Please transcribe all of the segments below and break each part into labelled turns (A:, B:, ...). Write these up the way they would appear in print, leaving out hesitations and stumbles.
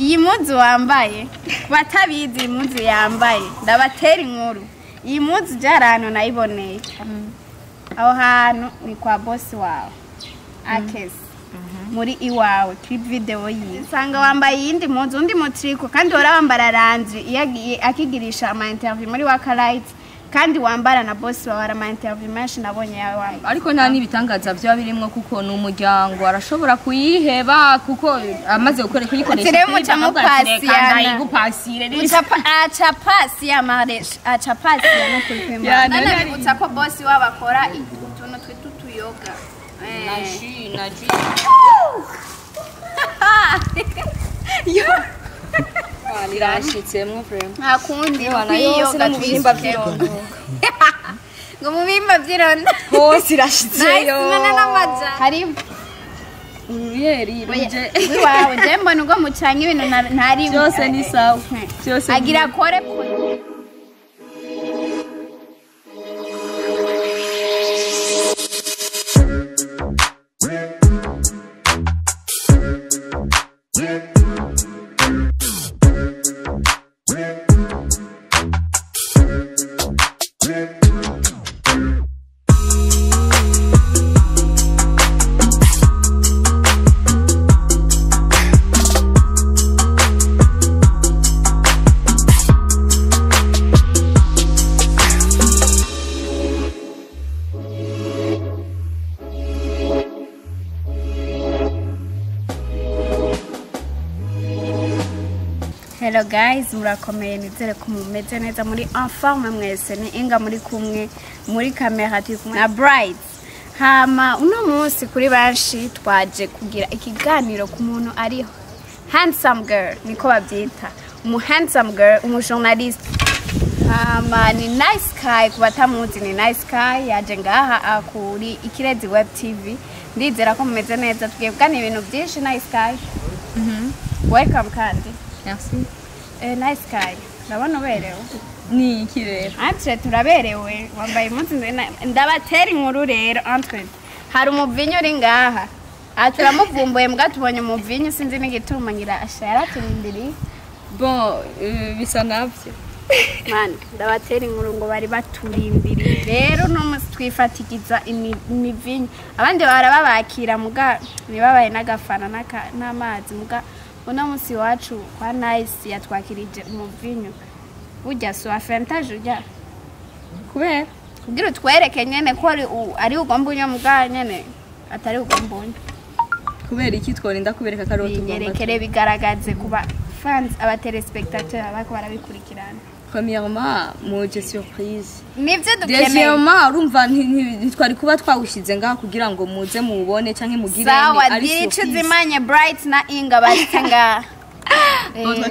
A: iyi muzu wambaye batabizi muzu yambaye ndabatera inkuru iyi muzu jarano nayiboneye aho hantu ni kwa boss wawe Akes muri iwawe clip video yi sanga wambaye yindi muzu undi mutriko kandi ora wambara range iyagiye akigirisha ama interview muri Wakalight kandi wambara na boss wawe ara ama interview menshi nabonye yawe wambara
B: ariko nta nibitangaza byo birimwe kuko n'umuryango arashobora kuyiheba kuko amaze kuyikoresha
A: Tiremo cyamo pasiana
B: igupasire
A: acha pasi ya maresh acha pasi ya no kwimba nana bibutsa ko boss wawe akora utuntu twitutuyoga
B: naji
A: yo
B: nirashitsemwe frame
A: akundi
B: yoga twimba byirondo
A: ngo mubimba byirondo
B: hose irashitseyo
A: hari
B: uruyeri ruje
A: wawe je mbona ngo mucanga ibintu ntari
B: byose ni sawa byose
A: agira kore Hello guys, murakomeye nizere ko mumeze neza muri enforme mwese ni inga muri kumwe muri kamera turi na Bright. Hama uno munsi kuri banshi twaje kugira ikiganiro ku muntu ari handsome girl niko babyita. Handsome girl, journalist. Hama ni Nice Sky kubatamuzi ni Nice Sky yaje ngaha akuri Ikirezi Web TV. Ndizera ko mumeze neza tugiye kuganira ibintu byinshi Nice Sky. Welcome kandi.
B: Merci.
A: Nice Sky. Ndabona uberewe.
B: Ni kirere.
A: Atre turaberewe wambaye umunsi ndabatera inkuru rero entre. Hari umuvinyo uri ngaha. Turamuvumbuye mbwa tubonye umuvinyo sinzi n'igituma ngira ashara turindiri.
B: Bon, bisa navyo.
A: Man, ndabatera inkuru ngo bari baturindiri. Rero no musi twifatikiza imivinyo. Abandi barababakira muga nibabaye n'agafana n'amazi muga Una musi wacu kwa Nice yatwakirije umuvinyo. Burya so avantage ujya. Kubera kugira twereke nyene ko ari ugomba unyo muga nyene atari ugomba unyo.
B: Kubera iki tworinda kubereka karoti ugomba.
A: Nyerekere bigaragaze kuba fans aba telespectateurs abako barabikurikirana.
B: Premièrement, moje surprise.
A: Nivyo dukeneye.
B: Deuxièmement, urumva ntitwari kuba twawushize ngaha kugira ngo muze mubone canke mugire
A: ari surprise. Atuzimanye Bright na Inga baritanga.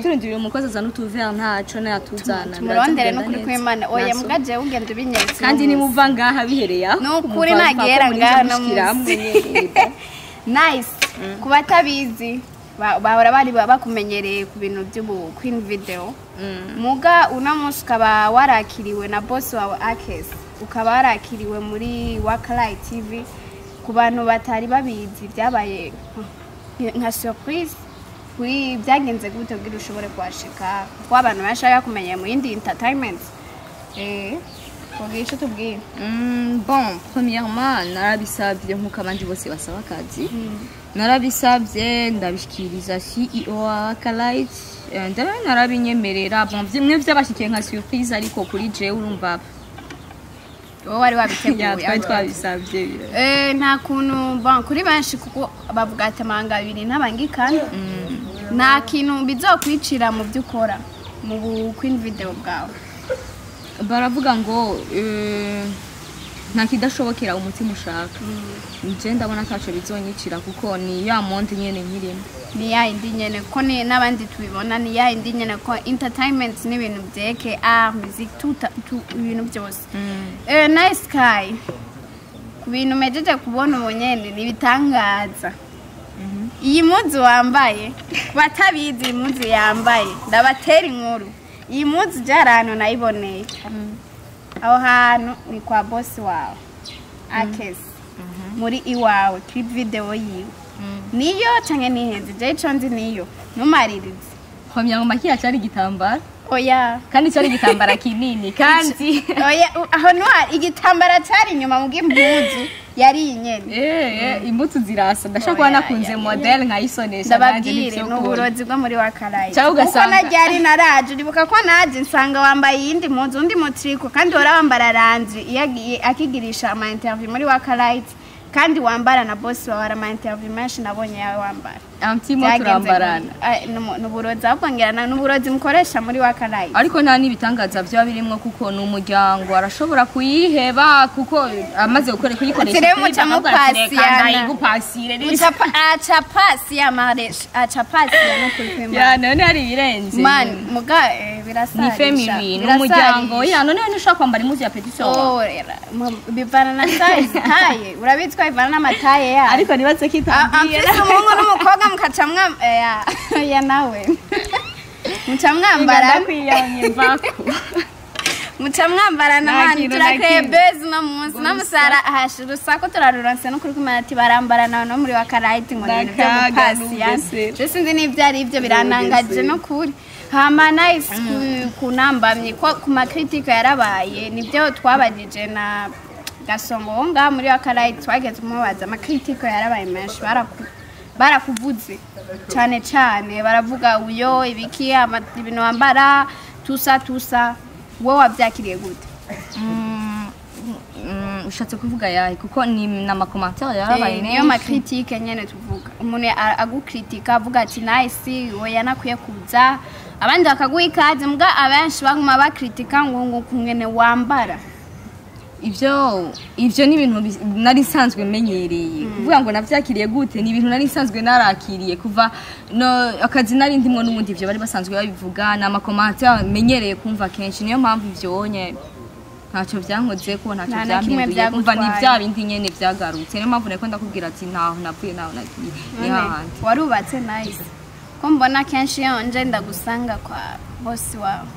B: Turindiriye umukozi azana utuver ntaco na yatuzana.
A: Murondere no kuri kwimana. Oya mugaje ugende binyeretse.
B: Kandi ni muva ngaha bihereya.
A: No kuri nagera ngaha no Nice. Kubatabizi bahora bari bakumenyereye ku bintu by'ubu Queen video. Muga uno munsi ukaba warakiriwe na boss wawe Akes. Ukaba warakiriwe muri Wakalight TV ku bantu batari babizi byabaye nka surprise. Kuri byagenze gute kugira ushobore kwashika ko abantu bashaka kumenya mu yindi entertainment. Kugisha tubwire.
B: Bon, premièrement, narabisabye nkuko abandi bose basaba akazi. Narabisabye ndabishikiriza CEO wa Wakalight. Narabinyemerera bon bimwe byabashikiye nka surprise ariko kuri je urumva wowe wari wabiteguye
A: twabisabye nta kuntu bon kuri banshi kuko bavuga atamanga abiri ntabangikana nta kintu bizokwicira mu byukora mu Queen video bwawe
B: baravuga ngo nta kidashobokera umutima ushaka nje ndabona tacho bizonyicira kuko ni ya monde nyene nkirimo
A: ni ya indi nyene ko ni nabandi tubibona ni ya indi nyene ko entertainment ni ibintu byeke music ibintu byose Nice Sky ku bintu mejeje kubona ubunyene ni bitangaza iyi muzu wambaye batabizi muzu yambaye ndabatera inkuru iyi muzu jarano nayiboneye aho hantu ni kwa boss wawe Akes muri iwawe clip video yiwe niyo canke nihenze je ico nzi niyo numaririze
B: premièrement kiya cyari igitambara
A: oya
B: kandi cyari igitambara kinini kandi
A: oya aho no igitambara cyari inyuma mu bw'impuzu yari inyene
B: imbuto zirasa ndashaka kuba nakunze model nkayisonesha
A: ndababwire n'uburozi bwo muri wakarayi
B: cyangwa ugasanga
A: najyari naraje uribuka ko naje nsanga wambaye iyindi mpuzu undi mutriko kandi wambara ranzi iyagiye akigirisha ama interview muri wakarayi kandi wambara na boss wawe ama interview menshi nabonye yawe wambara
B: amtimo turambarana
A: n'uburozi ahubwongerana n'uburozi mukoresha muri wakarayi
B: ariko nta nibitangaza byo birimwo kuko n'umuryango arashobora kuyiheba kuko amaze kuyikoresha
A: rero muca mupasiyana
B: igupasire
A: aca pasi ya maresha aca pasi ya no kwimba
B: ya none ari birenze
A: man muga birasari
B: ni family n'umuryango ya none nishaka kwambara impuzu ya petit
A: so bivana na size taye urabitswa ivana n'amataye ya
B: ariko nibatse kitambira
A: umuhungu n'umukobwa mukaca ya nawe muca mwambara muca mwambara n'abandi turakeye bezi no munsi n'amusara hashira usako turaruranse no kuri kumanati barambara nawe no muri wakarayi ngo n'ibintu byo gupasiya je sinzi n'ibyo ari ibyo biranangaje no kuri hama nice kunambamye ko ku makritike yarabaye nibyo twabagije na gasongo nga muri wakarayi twageze kumubaza amakritike yarabaye menshi barakuvuze cyane cyane baravuga uyo ibiki ibintu wambara tusa wowe wabyakiriye gute
B: ushatse kuvuga yayi kuko ni na commentaire yarabaye
A: niyo makritike nyene tuvuga umuntu agukritika avuga ati nice oya nakwiye kuza abandi bakaguha ikaze mbwa abenshi baguma bakritika ngo kumwene wambara
B: ivyo ni ibintu nari nsanzwe menyereye kuvuga ngo navyakiriye gute ni ibintu nari nsanzwe narakiriye kuva no akazi nari ndimwo n'ubundi ivyo bari basanzwe babivuga na commentaire menyereye kumva kenshi niyo mpamvu ivyonye ntacyo byankoze ko ntacyo byampinduye kumva ni bya bindi nyene vyagarutse niyo mpamvu nako ndakubwira ati ntaho navuye naho nagiye ni hahandi
A: warubatse nice ko mbona kenshi yonje ndagusanga kwa boss wawe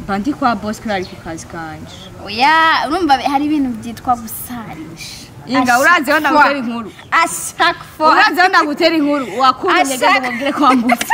B: bandi kwa boss kari ku kazi kanje
A: oya urumva hari ibintu byitwa gusarisha
B: inga urazi onda gutera inkuru urazi onda gutera inkuru wakunye gende mubwire kwa mbuzi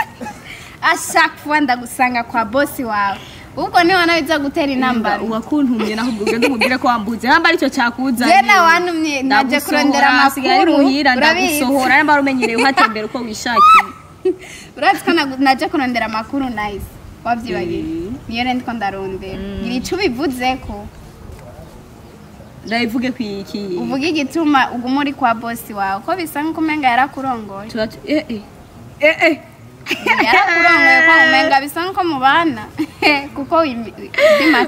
A: ashakwa ndagusanga kwa boss wawe uko ni wana biza gutera inamba
B: wakuntumye naho ugende mubwire kwa mbuzi namba aricyo cyakuzanye
A: jena wantumye naje kurondera amakuru
B: ndagusohora namba rumenyereye uhatembera uko wishakiye
A: urazi ko naje kurondera amakuru nice wabyibagiye niyo ndiko ndarondera iri cyo bivuze ko
B: ndayivuge kwiki
A: uvuga igituma uguma uri kwa boss wawe ko bisa nko umenga yarakurongoye yarakurongoye ko umenga bisa nko mubana kuko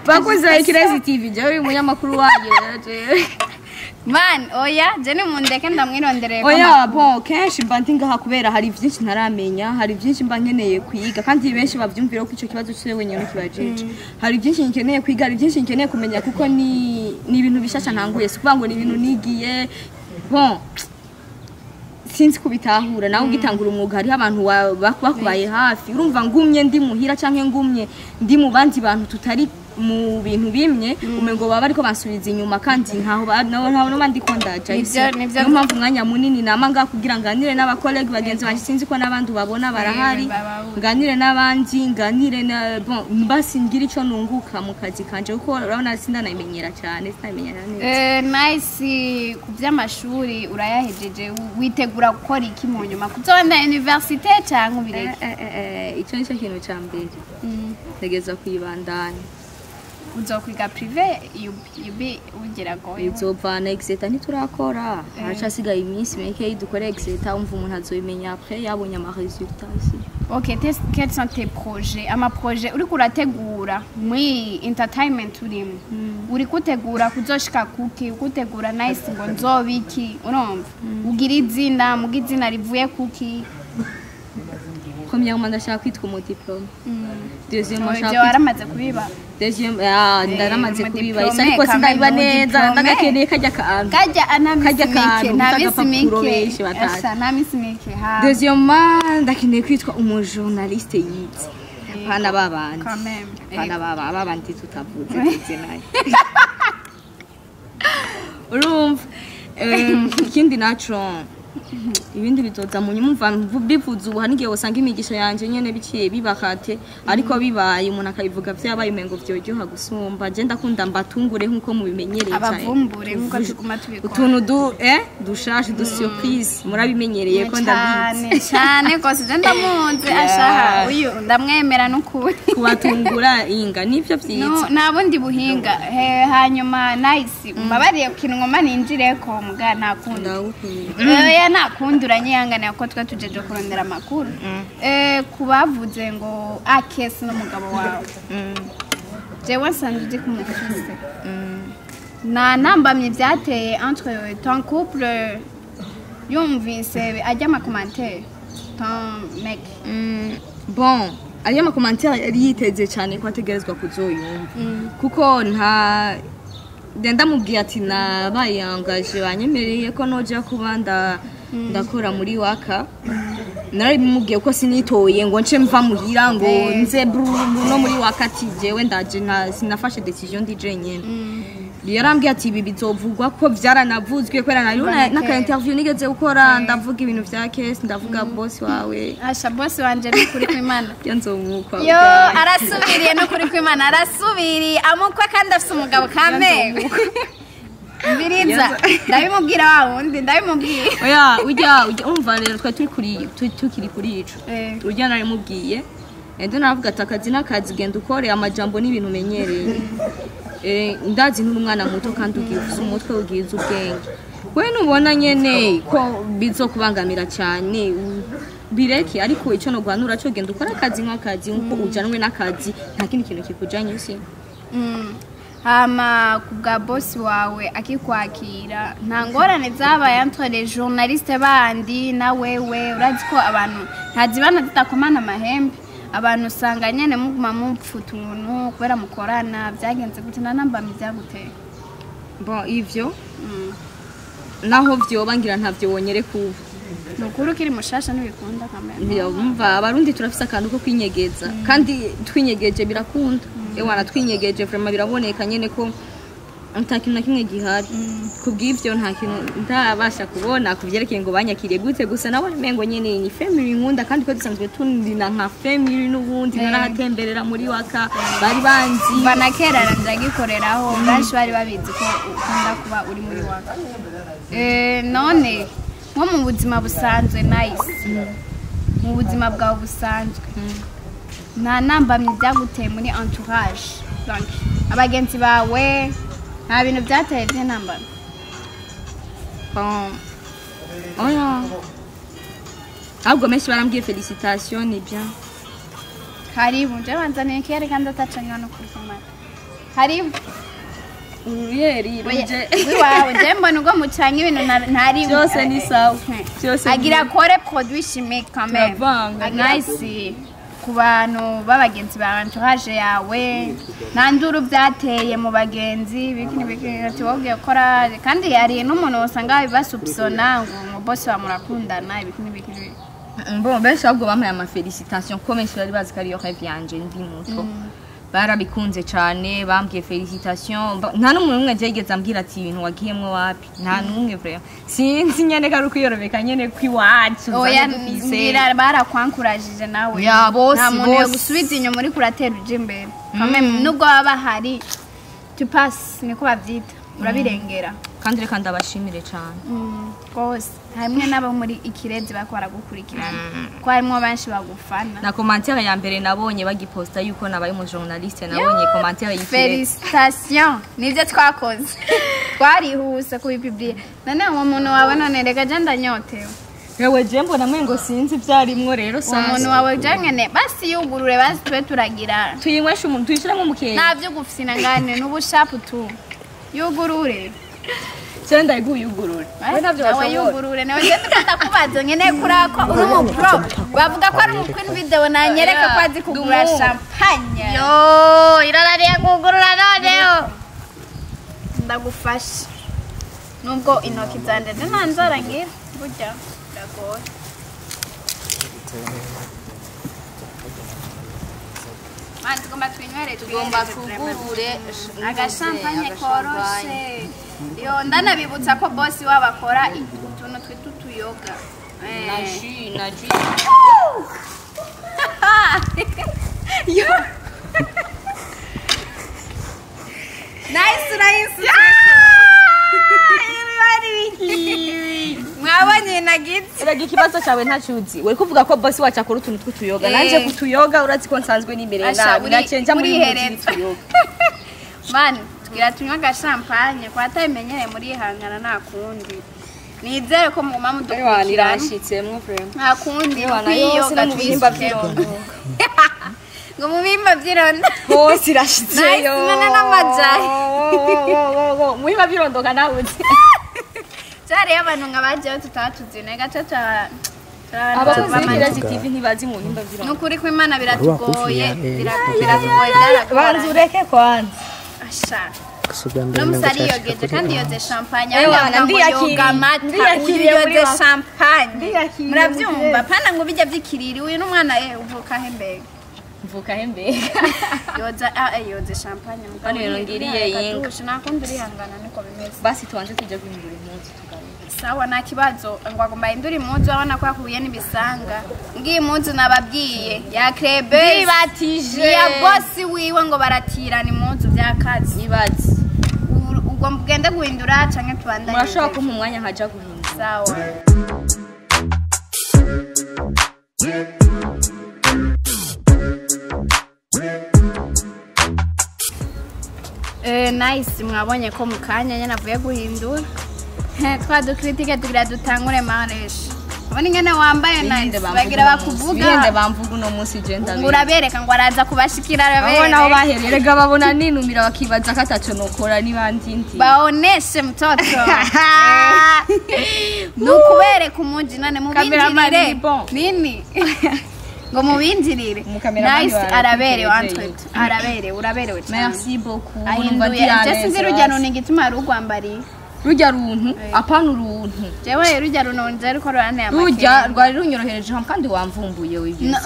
B: bakuze Kirezi TV je uyu munyamakuru waje
A: man oya je ni mundeke ndamwirondereye
B: oya bon kenshi mba ngaha kubera hari byinshi ntaramenya hari byinshi mba nkeneye kwiga kandi benshi bavyumvira ko ico kibazo cyo wenyene kibajeje hari byinshi nkeneye kwiga hari byinshi nkeneye kumenya kuko ni ibintu bishasha ntanguye sikuvuga ngo ni ibintu nigiye bon sinzi kubitahura nawe ugitangura umwuga hari abantu bakubaye hafi urumva ngumye ndi muhira canke ngumye ndi mu bandi bantu tutari mu bintu bimwe umengo baba ariko bansubiza inyuma kandi nkaho ntaho bandi ko ndaje niyo mpamvu umwanya munini nama nga kugira nganire n'abakolege bagenzi banje sinzi ko n'abandi babona barahari nganire n'abandi nganire na bon basingira ico nunguka mu kazi kanje kuko urabona sindanayimenyera cyane sinayimenyera
A: neza nice ku by'amashuri urayahejeje witegura gukora iki mu nyuma kuzonda university cyangwa ubireke
B: ico nico kintu ca mbere tegeza kwibandanya
A: uzokwiga privé yubi ugira goye
B: uzovana exeta ntiturakora haracasigaye iminsi meke dukora exeta umva umuntu azoyimenya après yabonye ama résultats ici.
A: OK, quels sont tes projets ama projet uri kurategura muri entertainment urimo uri kutegura kuzoshika kuki ukutegura nice ngo nzobiki urumva ugira izina mugizina rivuye kuki
B: premièrement ndashaka kwitwa mu diplôme deuxièmement
A: ndashaka waramaze kubiba
B: ndaramaze kubiba isa ariko sindabiba neza ndagakeneye kajya kantu
A: kajya anamisimike namisimike namisimike ha
B: deuxièmement ndakeneye kwitwa umu journaliste yize pana babandi pana babandi tutavuze ndetse nayo urumva ikindi naco ibindi bizoza mu nyumva bivuze ubu hanigiye usanga imigisha yanje nyene biciye bibakate ariko bibaye umuntu akabivuga vyabaye umengo vyoryoha gusumba je ndakunda mbatungure nkuko mubimenyereye cyane
A: abavumbure nkuko tuguma tubikora
B: utuntu dushashe du surprise murabimenyereye ko ndabizi
A: cyane kose je ndamunze ashaha uyu ndamwemera n'ukuri
B: kubatungura inga nivyo vyiza
A: nabundi buhinga hanyuma nice mbabariye kintu ngoma ninjireko muga nakunda nakunda uranyihangana ko twa tujeje kurondera amakuru kubavuze ngo Akes n'umugabo wawe jewe nsanzwe ndi kumufise na nambamye byateye entre ton couple yumvise ajya ma commentaire ton mec
B: bon ajya ma commentaire yari yiteze cyane ko ategerezwa kuzoyumva kuko nta ndenda mubwiye ati nabaye angaje banyemereye ko noja kubanda ndakora muri waka narabimubwiye ko sinitoye ngo nce mva muhira ngo nze no muri wakati jewe ndaje sinafashe decision DJ nyene yarambwiye ati ibi bizovugwa ko vyaranavuzwe kwera na interview nigeze gukora ndavuga ibintu vya Akes ndavuga boss wawe
A: asha boss wanje n'ukuri kw'Imana
B: yanzomukwa
A: yo arasubiriye n'ukuri kw'Imana arasubiriye amukwa kandi afite umugabo kame Mbiriza ndabimubwira wundi ndabimubwiye
B: oya ujya umva rero twa tukiri kuri ico urya narimubwiye ende navuga atakazi nakazi genda ukore amajambo n'ibintu umenyereye ndazi n'umwana muto kandi ugize umutwe ugize ubwenge we nubona nyene ko bizokubangamira cyane bireke ariko ico no gwanura cyo genda ukora akazi nk'akazi nkuko ujanwe n'akazi nta kindi kintu kikujanye si
A: hama kubwa boss wawe akikwakira nta ngorane zabaye entre les journalistes bandi na wewe urazi ko abantu ntazibana zitakomana amahembe abantu usanga nyene muguma mupfuta umuntu kubera mukorana byagenze gute na namba mibyaguteye
B: bon ivyo naho vyoba ngira ntavyo wonyere kuva
A: nukuru kiri mushasha n'ibikunda kamera
B: yumva abarundi turafise akantu ko kwinyegeza kandi twinyegeje birakunda ewana twinyegeje vraiment biraboneka nyene ko ntakintu na kimwe gihari kubw'ivyo nta kintu ndabasha kubona kuvyerekeye ngo banyakiriye gute gusa nabone mengo nyene ni family nkunda kandi ko dusanzwe tunina nka family n'ubundi narahatemberera muri waka bari banzi
A: banakera ndagikoreraho benshi bari babizi ko ukunda kuba uri muri waka none nko mu buzima busanzwe nice mu buzima bwawe busanzwe nta nambamye byaguteye muri entourage donc abagenzi bawe nta bintu byateye by'intambara
B: oya ahubwo menshi barambwiye felicitation ni bien
A: karibu nje banzaniye kere kandi atacanywa no kuri kamera karibu
B: uruyeri ruje
A: wiwawe je mbona ubwo mucanye ibintu ntari
B: byose ni sawa byose
A: agira kore produit chimique quand même nice ku bantu b'abagenzi ba entourage yawe nta nduru byateye mu bagenzi bikini ati wabwiye gukora kandi yari n'umuntu usanga basubsona ngo umuboss wa murakundana ibikini
B: bon benshi ahubwo bampaye ama felicitation ko menshi bari bazi ko ariyo rêve yanje ndi muto barabikunze cyane bambwiye felicitation nta n'umuntu umwe yigeze ambwira ati ibintu wagiyemwe wapi nta n'umwe vraiment sinzi nyene garuko yorobeka nyene kwiwacu
A: oya ngira barakwankurajije nawe
B: ya boss
A: nta muntu yo gusubiza inyuma muri kuratera uje imbere kamwe nubwo baba hari tu pass niko bavyita urabirengera
B: kandi reka ndabashimire cyane
A: rwose hamwe n'abo muri ikirezi bakora gukurikirana ko harimo benshi bagufana
B: na commentaire ya mbere nabonye bagiposta yuko nabaye mu journaliste nabonye commentaire y'ikirezi
A: félicitations nivyo twakoze twarihuse kubipublier none uwo muntu wawe none reka je ndanyotewe
B: yewe je mbona mwengo sinzi byarimwo rero
A: sasa umuntu wawe jangene basi yugurure basi twe turagira
B: tuyinywesha umuntu tuyishiramo mukeya
A: navyo gufisina ngane n'ubushapu tu yugurure
B: Senda iguyugurure.
A: Nawe yugurure nawe ngende ndakubaza ngene kurako uri mu pro. Bavuga ko ari mu queen video nanyereka ko azi kugura champagne. Yo, irarariye kugurura none. Ndagufasha. Nubwo intoki zanje ntanzara ngira burya ndagora. Manje tugomba twinywere
B: tugomba kugurure
A: agachampagne koroshe. Yo ndanabibutsa ko boss wabakora utuntu twitutu n'utuyoga
B: na ji
A: nice mwabonye nagitse
B: uragira ikibazo cyawe ntacuzi we kuvuga ko boss wacu akora utuntu tw'utuyoga nanje kutuyoga urazi ko nsanzwe n'imbere nawe nacenja muri tuyoga
A: man tugira tunywa gashampanye kwa tayimenyere muri hangana nakundi nizere ko muguma mudukurikirana
B: nirashitsemwe friend
A: nakundi
B: kwiyoga twimba vyirondo
A: ngo mubimba vyirondo
B: hose irashitseyo
A: nice n'amajayi
B: mubimba vyirondoka nawuzi
A: cyari abantu ngabaje tutatuzine gatatu
B: abakozi TV ntibazi mu nimba vyirondo
A: nukuri ko Imana biratugoye biratugoye
B: banzu ureke kwanza
A: asha
C: Kusugambira
A: n'umusari yogeje kandi yoze champagne
B: yoga
A: mata yoze champagne muravyumva pana ngo bijya vyikiriri uyu n'umwana uvuka hembega
B: mvuka hembega
A: yoze champagne
B: mugani yongiriye yinga
A: nakundi urihangana niko bimeze
B: basi tuanze tujya guhindura impunzi tugaruka
A: sawa nta kibazo ngo agomba hindura impunzi abona ko yakubiye n'ibisanga ngiye impunzi nababwiye ya krebe
B: bibatije
A: ya boss wiwe ngo baratirana impunzi byakazi
B: ibazi
A: ubwo mugende guhindura canke tubandanye
B: murashaka ko mu mwanya haja guhindura
A: sawa nice mwabonye ko mukanya nyene avuye guhindura twadukritike tugira dutangure maresh abona ingene wambaye nice bagira bakuvuga
B: bihende bamvuga uno munsi genda
A: urabereka ngo araza kubashikira
B: abona aho bahererega babona ninumira bakibaza ko ataco nokora nibandindi
A: baoneshe mtoto nukubereka umuji nane mubinjirire nini ngo mubinjirire nice araberewe antwete araberewe uraberewe cyane
B: merci beaucoup
A: ahinduye rujya none gituma rugwambariye
B: rujya runtu apana uruntu
A: jewe rujya runonje ariko rurane ya
B: rujya rwari runyorohereje kandi wamvumbuye wibyo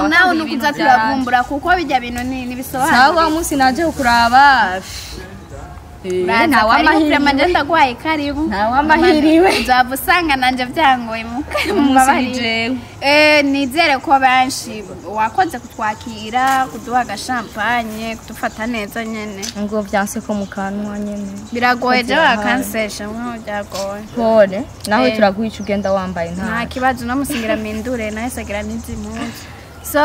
A: nawe nukuza turavumbura kuko bijya bintu ni bisobanura
B: sawa munsi naje kuraba
A: nta wamahiriwe ndagwaye karibu
B: nta wamahiriwe
A: nzava usanga nanje byangoye
B: mumusije
A: nizere ko benshi wakoze kutwakira kuduha agashampanye kudufata neza nyene
B: ngo byanse ko mukanwa nyene
A: biragoye je wakansesha nko byagoye
B: pole nawe turaguhica ugenda wambaye
A: nta kibazo no musingira mindure naye sagira n'izimuzi. So,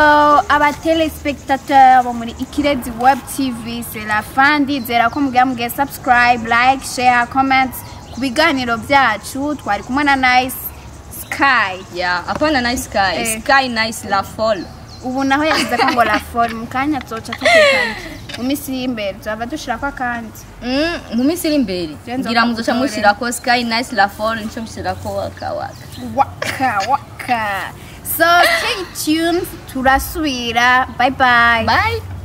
A: aba téléspectateurs bo muri Ikirezi Web TV, c'est la fin d'izera ko mugiye subscribe, like, share, comment ku biganiro byacu twari kumwe na Nice Sky.
B: Yeah, apana Nice Sky, Sky Nice la folle.
A: Ubu naho yagize ko ngo la folle mukanya zoca tukikanje. Mu misi imbere zava dushira kwa kandi.
B: Mu misi imbere ngira muzoca mushira ko Sky Nice la folle nico mushira ko waka
A: waka. So stay tuned turasubira. Bye bye.
B: Bye.